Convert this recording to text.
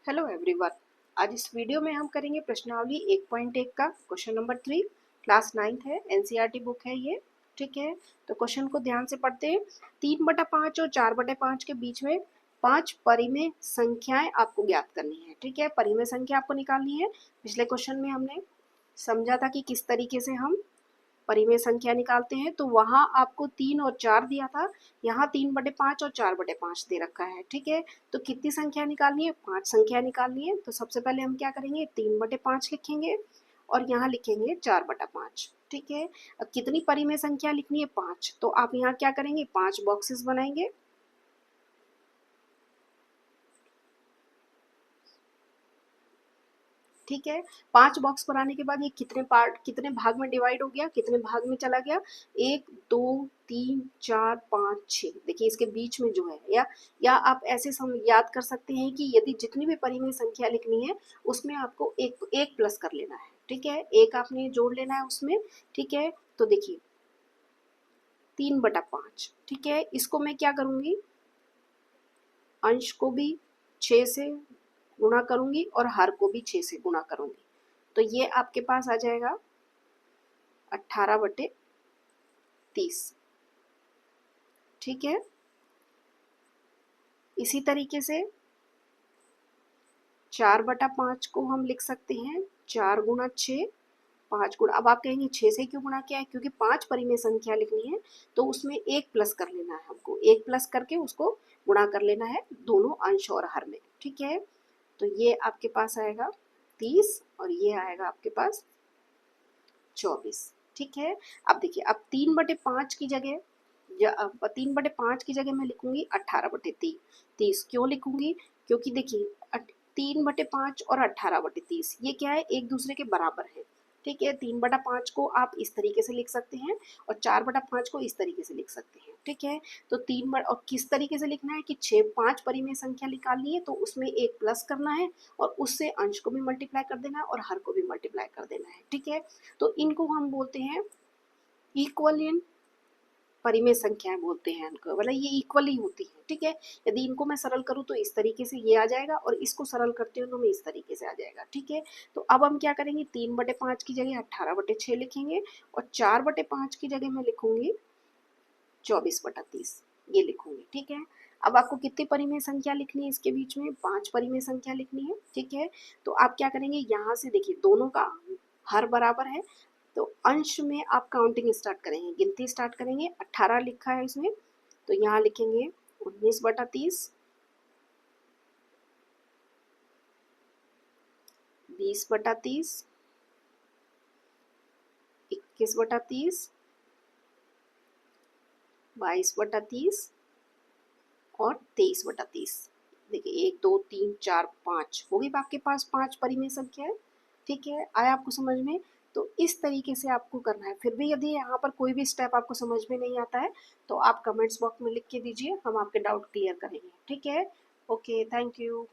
Hello everyone. आज इस video में हम करेंगे प्रश्नावली 1.1 का क्वेश्चन नंबर 3। क्लास 9th है, एनसीईआरटी बुक है ये। ठीक है, तो क्वेश्चन को ध्यान से पढ़ते हैं। 3/5 और 4/5 के बीच में 5 परिमेय संख्याएं आपको ज्ञात करनी है। ठीक है, परिमेय संख्या आपको निकालनी है। पिछले क्वेश्चन में हमने समझा था कि किस तरीके से हम परिमेय संख्या निकालते हैं, तो वहां आपको 3 और 4 दिया था, यहाँ 3/5 और 4/5 दे रखा है। ठीक है, तो कितनी संख्या निकालनी है? 5 संख्या निकालनी है। तो सबसे पहले हम क्या करेंगे, 3/5 लिखेंगे और यहाँ लिखेंगे 4/5। ठीक है, अब कितनी परिमेय संख्या लिखनी है? 5। तो आप यहाँ क्या करेंगे, 5 बॉक्सेस बनाएंगे। ठीक है, 5 बॉक्स बनाने के बाद ये कितने भाग में डिवाइड हो गया, कितने भाग में चला गया? 1 2 3 4 5 6। देखिए इसके बीच में जो है, या आप ऐसे याद कर सकते हैं कि यदि जितनी भी परिमेय संख्या लिखनी है उसमें आपको एक एक प्लस कर लेना है। ठीक है, एक आपने जोड़ लेना है उसमें। ठीक है, तो देखिए 3/5। ठीक है, इसको मैं क्या करूंगी, अंश को भी 6 से गुणा करूंगी और हर को भी 6 से गुणा करूंगी। तो ये आपके पास आ जाएगा 18/30। ठीक है, इसी तरीके से 4/5 को हम लिख सकते हैं 4 गुणा 6, 5 गुणा। अब आप कहेंगे 6 से क्यों गुणा किया है? क्योंकि 5 परिमेय संख्या लिखनी है तो उसमें एक प्लस कर लेना है हमको, एक प्लस करके उसको गुणा कर लेना है दोनों अंश और हर में। ठीक है, तो ये आपके पास आएगा 30 और ये आएगा आपके पास 24। ठीक है, अब देखिए, अब 3/5 की जगह 3/5 की जगह मैं लिखूंगी 18/30। क्यों लिखूंगी? क्योंकि देखिए 3/5 और 18/30 ये क्या है, एक दूसरे के बराबर है। ठीक है, 3/5 को आप इस तरीके से लिख सकते हैं और 4/5 को इस तरीके से लिख सकते हैं। ठीक है, तो और किस तरीके से लिखना है कि 5 परिमेय संख्या निकालनी है तो उसमें एक प्लस करना है और उससे अंश को भी मल्टीप्लाई कर देना है और हर को भी मल्टीप्लाई कर देना है। ठीक है, तो इनको हम बोलते हैं इक्वलियन परिमेय संख्याएं बोलते हैं इनको, मतलब ये इक्वल ही होती है। ठीक है, यदि इनको मैं सरल करूँ तो इस तरीके से ये आ जाएगा और इसको सरल करते हो तो मैं इस तरीके से आ जाएगा। ठीक है, तो अब हम क्या करेंगे, 3/5 की जगह 18/6 लिखेंगे और 4/5 की जगह मैं लिखूंगी 24/30, ये लिखूंगी। ठीक है, अब आपको कितनी परिमेय संख्या लिखनी है? इसके बीच में 5 परिमेय संख्या लिखनी है। ठीक है, तो आप क्या करेंगे, यहाँ से देखिए दोनों का हर बराबर है तो अंश में आप काउंटिंग स्टार्ट करेंगे, गिनती स्टार्ट करेंगे। 18 लिखा है इसमें तो यहाँ लिखेंगे 19/30, 20/30, 21/30, 22/30 और 23/30। देखिए 1 2 3 4 5 होगी आपके पास 5 परिमेय संख्या है। ठीक है, आया आपको समझ में? तो इस तरीके से आपको करना है। फिर भी यदि यहाँ पर कोई भी स्टेप आपको समझ में नहीं आता है तो आप कमेंट्स बॉक्स में लिख के दीजिए, हम आपके डाउट क्लियर करेंगे। ठीक है, ओके, थैंक यू।